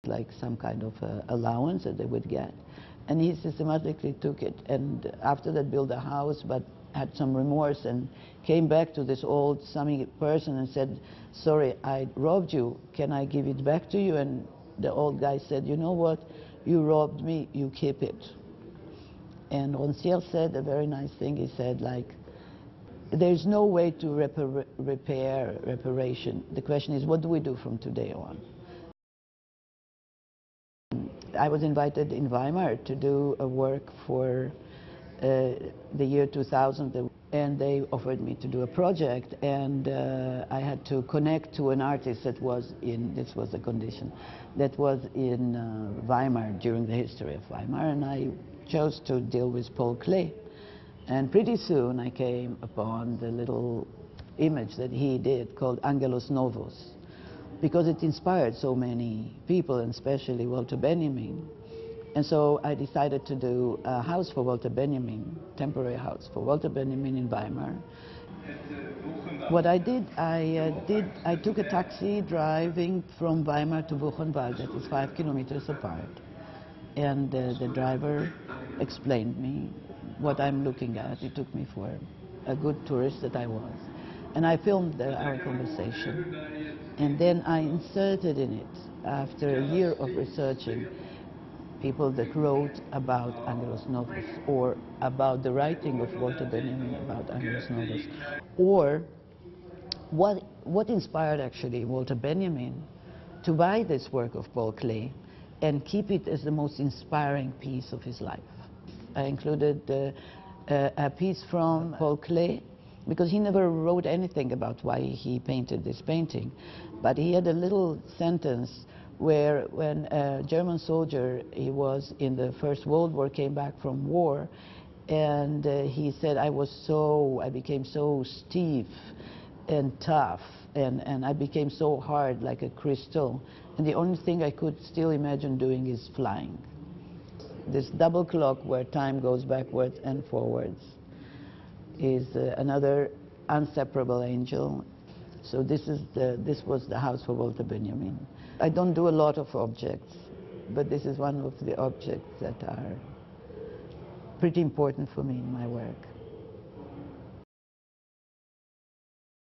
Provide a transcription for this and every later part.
like some kind of allowance that they would get. And he systematically took it, and after that built a house, but had some remorse and came back to this old Sami person and said, sorry, I robbed you, can I give it back to you? And the old guy said, you know what, you robbed me, you keep it. And Roncière said a very nice thing. He said, like, there's no way to reparation. The question is, what do we do from today on? I was invited in Weimar to do a work for the year 2000, and they offered me to do a project, and I had to connect to an artist that was in, this was the condition, that was in Weimar during the history of Weimar, and I chose to deal with Paul Klee. And pretty soon I came upon the little image that he did called Angelos Novos, because it inspired so many people, and especially Walter Benjamin. And so I decided to do a house for Walter Benjamin, temporary house for Walter Benjamin in Weimar. What I did, I took a taxi driving from Weimar to Buchenwald, that is 5 kilometers apart. And the driver explained me what I'm looking at. He took me for a good tourist that I was. And I filmed our conversation. And then I inserted in it, after a year of researching, people that wrote about Angelos Novos, or about the writing of Walter Benjamin about Angelos Novos, or what inspired actually Walter Benjamin to buy this work of Paul Klee and keep it as the most inspiring piece of his life. I included a piece from Paul Klee, because he never wrote anything about why he painted this painting, but he had a little sentence where when a German soldier, he was in the First World War, came back from war, and he said, I became so stiff and tough, and I became so hard like a crystal, and the only thing I could still imagine doing is flying. This double clock where time goes backwards and forwards is another inseparable angel. So this was the house for Walter Benjamin. I don't do a lot of objects, but this is one of the objects that are pretty important for me in my work.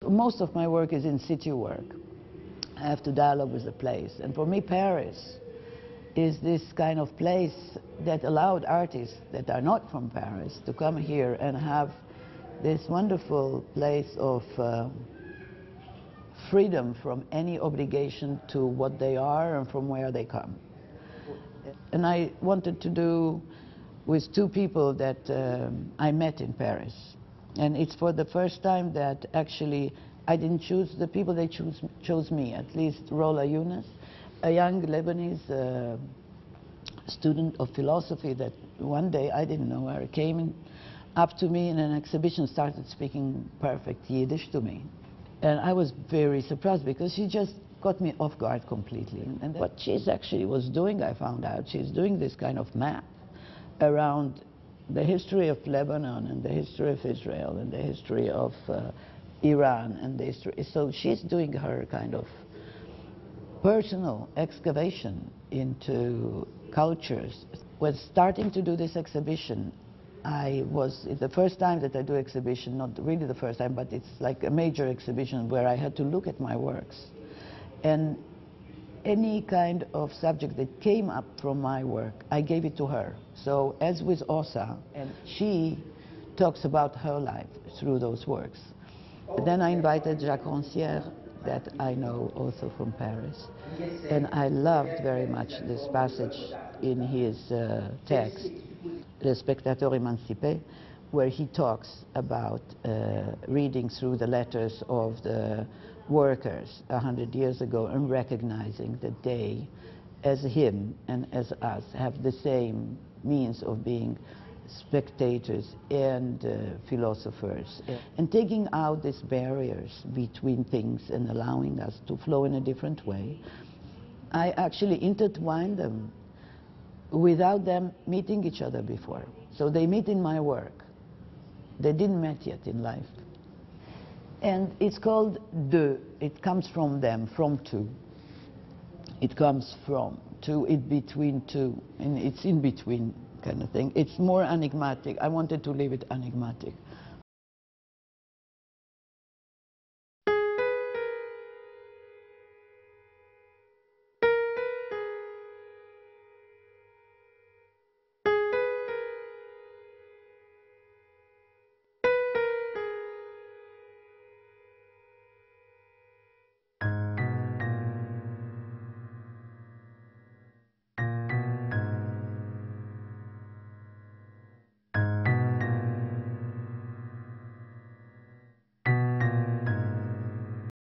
Most of my work is in situ work. I have to dialogue with the place, and for me Paris is this kind of place that allowed artists that are not from Paris to come here and have this wonderful place of freedom from any obligation to what they are and from where they come. And I wanted to do with two people that I met in Paris. And it's for the first time that actually I didn't choose the people, they chose me, at least Rola Yunus, a young Lebanese student of philosophy that one day, I didn't know her, came up to me in an exhibition, started speaking perfect Yiddish to me. And I was very surprised because she just got me off guard completely. And what she's actually was doing, I found out, she's doing this kind of map around the history of Lebanon and the history of Israel and the history of Iran and the history. So she's doing her kind of personal excavation into cultures. When starting to do this exhibition, it's the first time that I do exhibition, not really the first time, but it's like a major exhibition where I had to look at my works. And any kind of subject that came up from my work, I gave it to her. So as with Osa, and she talks about her life through those works. Then I invited Jacques Roncière, that I know also from Paris. And I loved very much this passage in his text, Le Spectateur Émancipé, where he talks about reading through the letters of the workers 100 years ago and recognizing that they, as him and as us, have the same means of being spectators and philosophers, and taking out these barriers between things and allowing us to flow in a different way. I actually intertwine them without them meeting each other before. So they meet in my work. They didn't meet yet in life. And it's called deux. It comes from them, from two. It comes from to it between two, and it's in between kind of thing. It's more enigmatic. I wanted to leave it enigmatic.